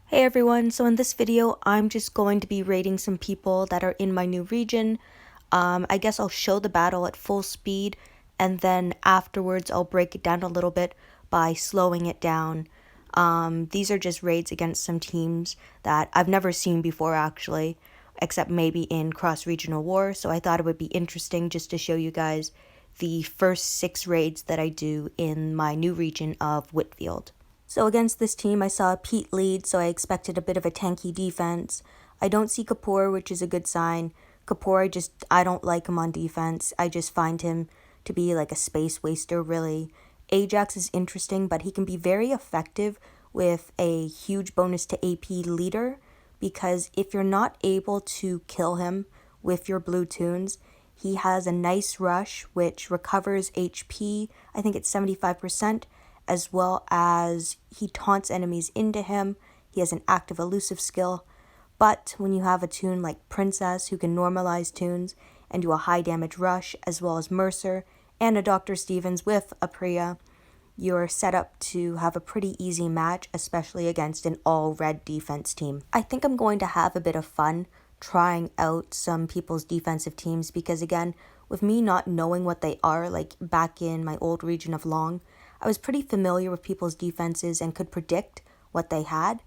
Hey everyone, so in this video, I'm just going to be rating some people that are in my new region. I guess I'll show the battle at full speed, and then afterwards I'll break it down a little bit by slowing it down. These are just raids against some teams that I've never seen before actually, except maybe in cross-regional war, so I thought it would be interesting just to show you guys the first 6 raids that I do in my new region of Whitfield. So against this team, I saw Pete lead, so I expected a bit of a tanky defense. I don't see Kapoor, which is a good sign. Kapoor, I don't like him on defense. I just find him to be like a space waster, really. Ajax is interesting, but he can be very effective with a huge bonus to AP leader, because if you're not able to kill him with your blue tunes, he has a nice rush, which recovers HP, I think it's 75%, as well as he taunts enemies into him. He has an active elusive skill. But when you have a tune like Princess, who can normalize tunes and do a high damage rush, as well as Mercer and a Dr. Stevens with a Priya, you're set up to have a pretty easy match, especially against an all-red defense team. I think I'm going to have a bit of fun trying out some people's defensive teams because, again, with me not knowing what they are, like back in my old region of Long, I was pretty familiar with people's defenses and could predict what they had.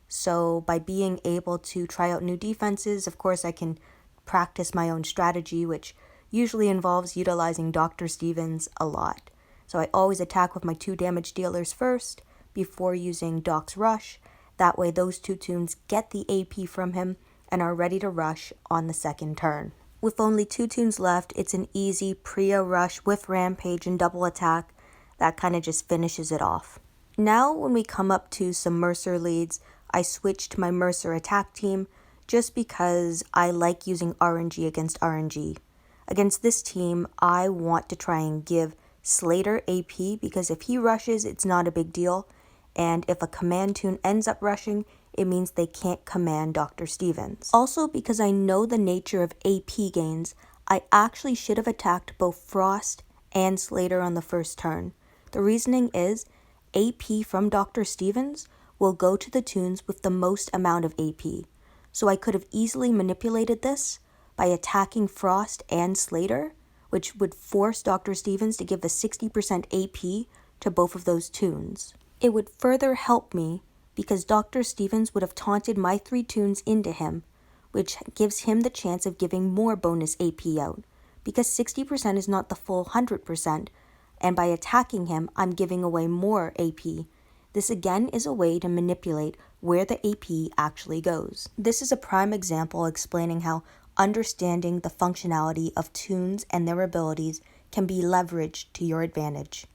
So by being able to try out new defenses, of course I can practice my own strategy, which usually involves utilizing Dr. Stevens a lot. So I always attack with my 2 damage dealers first before using Doc's Rush. That way those 2 tunes get the AP from him and are ready to rush on the second turn. With only 2 tunes left, it's an easy Priya rush with Rampage and double attack. That kind of just finishes it off. Now when we come up to some Mercer leads, I switched my Mercer attack team just because I like using RNG against RNG. Against this team, I want to try and give Slater AP because if he rushes, it's not a big deal. And if a command tune ends up rushing, it means they can't command Dr. Stevens. Also, because I know the nature of AP gains, I actually should have attacked both Frost and Slater on the first turn. The reasoning is AP from Dr. Stevens will go to the tunes with the most amount of AP. So I could have easily manipulated this by attacking Frost and Slater, which would force Dr. Stevens to give the 60% AP to both of those tunes. It would further help me because Dr. Stevens would have taunted my 3 tunes into him, which gives him the chance of giving more bonus AP out, because 60% is not the full 100%, and by attacking him, I'm giving away more AP. This again is a way to manipulate where the AP actually goes. This is a prime example explaining how understanding the functionality of tunes and their abilities can be leveraged to your advantage.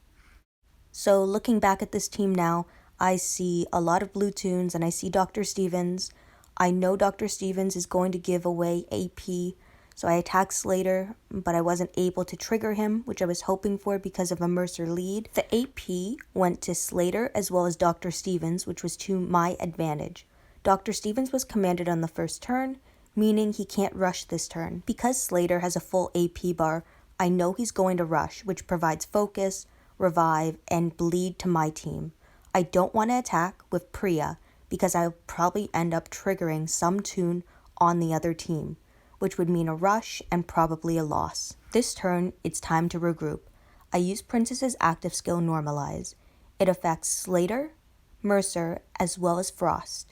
So looking back at this team now, I see a lot of blue tunes and I see Dr. Stevens. I know Dr. Stevens is going to give away AP, so I attacked Slater, but I wasn't able to trigger him, which I was hoping for because of a Mercer lead. The AP went to Slater as well as Dr. Stevens, which was to my advantage. Dr. Stevens was commanded on the first turn, meaning he can't rush this turn. Because Slater has a full AP bar, I know he's going to rush, which provides focus, revive, and bleed to my team. I don't want to attack with Priya because I'll probably end up triggering some tune on the other team, which would mean a rush and probably a loss. This turn, it's time to regroup. I use Princess's active skill Normalize. It affects Slater, Mercer, as well as Frost.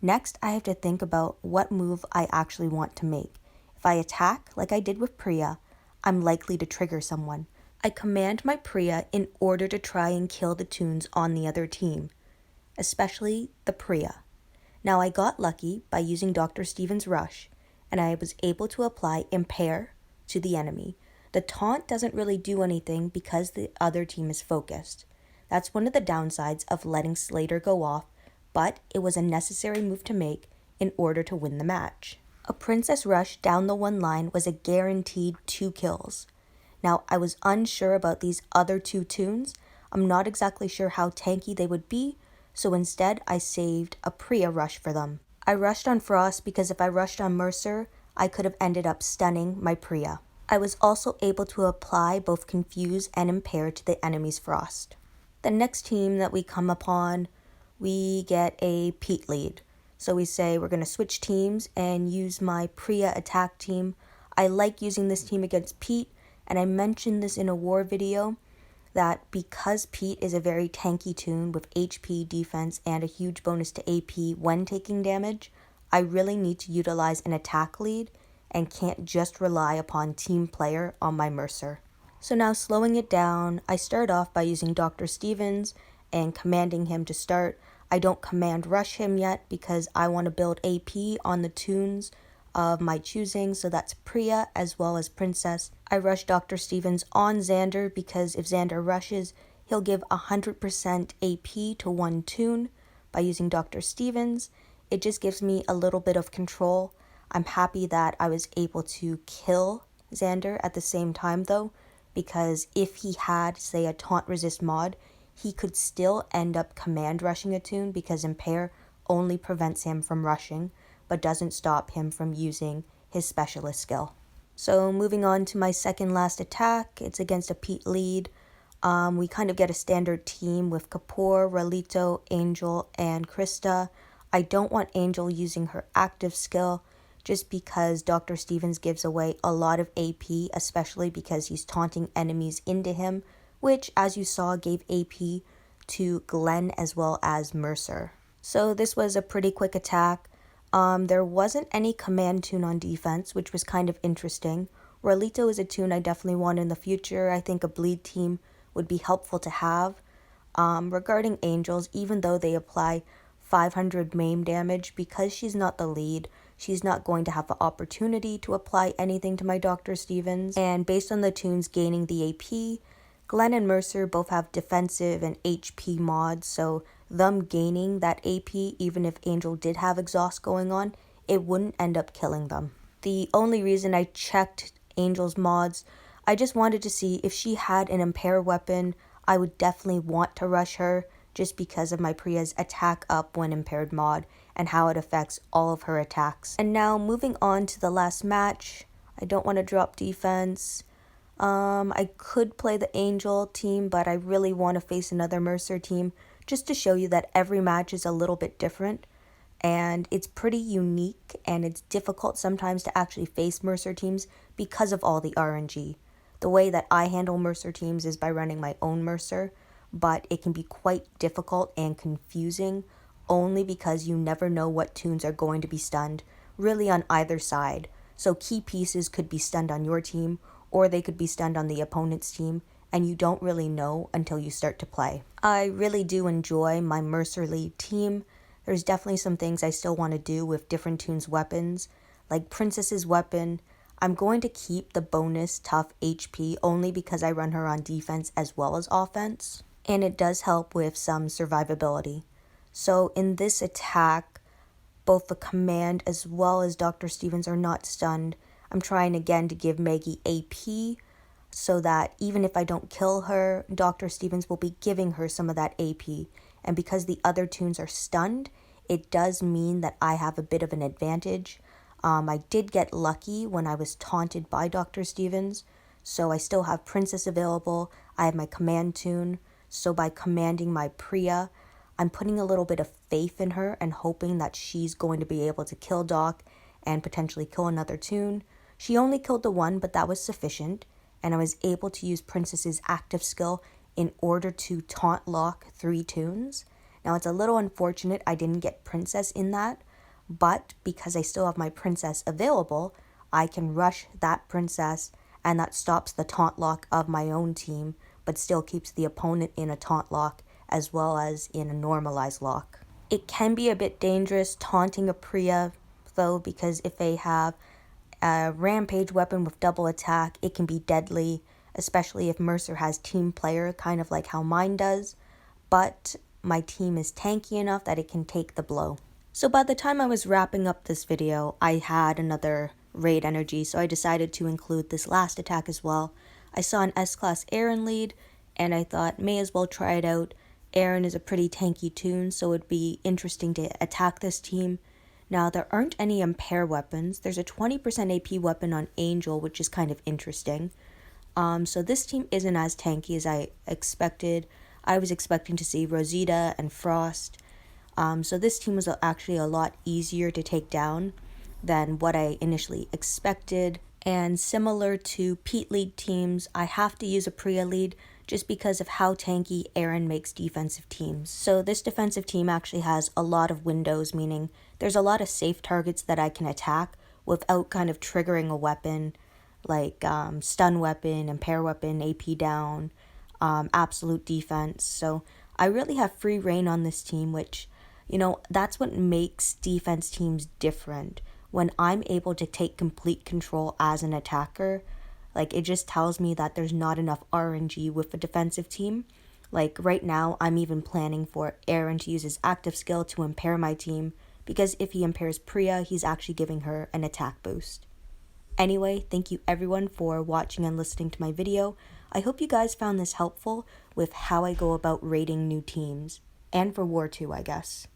Next, I have to think about what move I actually want to make. If I attack, like I did with Priya, I'm likely to trigger someone. I command my Priya in order to try and kill the tunes on the other team, especially the Priya. Now I got lucky by using Dr. Stevens' Rush, and I was able to apply Impair to the enemy. The taunt doesn't really do anything because the other team is focused. That's one of the downsides of letting Slater go off, but it was a necessary move to make in order to win the match. A Princess Rush down the one line was a guaranteed 2 kills. Now, I was unsure about these other 2 tunes. I'm not exactly sure how tanky they would be, so instead I saved a Priya rush for them. I rushed on Frost because if I rushed on Mercer, I could have ended up stunning my Priya. I was also able to apply both Confuse and Impair to the enemy's Frost. The next team that we come upon we get a Pete lead. So we say we're going to switch teams and use my Priya attack team. I like using this team against Pete, and I mentioned this in a war video, that because Pete is a very tanky toon with HP, defense, and a huge bonus to AP when taking damage, I really need to utilize an attack lead and can't just rely upon team player on my Mercer. So now slowing it down, I start off by using Dr. Stevens and commanding him to start. I don't command rush him yet because I want to build AP on the toons of my choosing, so that's Priya as well as Princess. I rush Dr. Stevens on Xander because if Xander rushes, he'll give 100% AP to one toon. By using Dr. Stevens, it just gives me a little bit of control. I'm happy that I was able to kill Xander at the same time though, because if he had, say, a taunt resist mod, he could still end up command rushing a toon because Impair only prevents him from rushing, but doesn't stop him from using his specialist skill. So moving on to my second last attack, it's against a Pete lead. We kind of get a standard team with Kapoor, Ralito, Angel, and Krista. I don't want Angel using her active skill just because Dr. Stevens gives away a lot of AP, especially because he's taunting enemies into him, which, as you saw, gave AP to Glenn as well as Mercer. So this was a pretty quick attack. There wasn't any command toon on defense, which was kind of interesting. Ralito is a toon I definitely want in the future. I think a bleed team would be helpful to have. Regarding Angels, even though they apply 500 maim damage, because she's not the lead, she's not going to have the opportunity to apply anything to my Dr. Stevens. And based on the toons gaining the AP, Glenn and Mercer both have defensive and HP mods, so them gaining that AP, even if Angel did have exhaust going on, it wouldn't end up killing them. The only reason I checked Angel's mods, I just wanted to see if she had an impair weapon. I would definitely want to rush her just because of my Priya's attack up when impaired mod and how it affects all of her attacks. And now moving on to the last match, I don't want to drop defense. I could play the Angel team, but I really want to face another Mercer team just to show you that every match is a little bit different. And it's pretty unique, and it's difficult sometimes to actually face Mercer teams because of all the RNG. The way that I handle Mercer teams is by running my own Mercer, but it can be quite difficult and confusing only because you never know what toons are going to be stunned, really on either side. So key pieces could be stunned on your team, or they could be stunned on the opponent's team, and you don't really know until you start to play. I really do enjoy my Mercer lead team. There's definitely some things I still want to do with different toons' weapons, like Princess's weapon. I'm going to keep the bonus tough HP only because I run her on defense as well as offense, and it does help with some survivability. So in this attack, both the command as well as Dr. Stevens are not stunned. I'm trying again to give Maggie AP so that even if I don't kill her, Dr. Stevens will be giving her some of that AP. And because the other toons are stunned, it does mean that I have a bit of an advantage. I did get lucky when I was taunted by Dr. Stevens, so I still have Princess available. I have my command toon, so by commanding my Priya, I'm putting a little bit of faith in her and hoping that she's going to be able to kill Doc and potentially kill another toon. She only killed the one, but that was sufficient, and I was able to use Princess's active skill in order to taunt lock 3 toons. Now it's a little unfortunate I didn't get Princess in that, but because I still have my Princess available, I can rush that Princess, and that stops the taunt lock of my own team, but still keeps the opponent in a taunt lock as well as in a normalized lock. It can be a bit dangerous taunting a Priya, though, because if they have a rampage weapon with double attack, it can be deadly, especially if Mercer has team player, kind of like how mine does, but my team is tanky enough that it can take the blow. So by the time I was wrapping up this video, I had another raid energy, so I decided to include this last attack as well. I saw an S-Class Aaron lead, and I thought may as well try it out. Aaron is a pretty tanky toon, so it'd be interesting to attack this team. Now, there aren't any impair weapons. There's a 20% AP weapon on Angel, which is kind of interesting. So this team isn't as tanky as I expected. I was expecting to see Rosita and Frost. So this team was actually a lot easier to take down than what I initially expected. And similar to Pete lead teams, I have to use a Priya lead just because of how tanky Aaron makes defensive teams. So this defensive team actually has a lot of windows, meaning there's a lot of safe targets that I can attack without kind of triggering a weapon like stun weapon, impair weapon, AP down, absolute defense. So I really have free reign on this team, which, that's what makes defense teams different. When I'm able to take complete control as an attacker, like it just tells me that there's not enough RNG with a defensive team. Like right now, I'm even planning for Aaron to use his active skill to impair my team, because if he impairs Priya, he's actually giving her an attack boost. Anyway, thank you everyone for watching and listening to my video. I hope you guys found this helpful with how I go about rating new teams, and for War 2, I guess.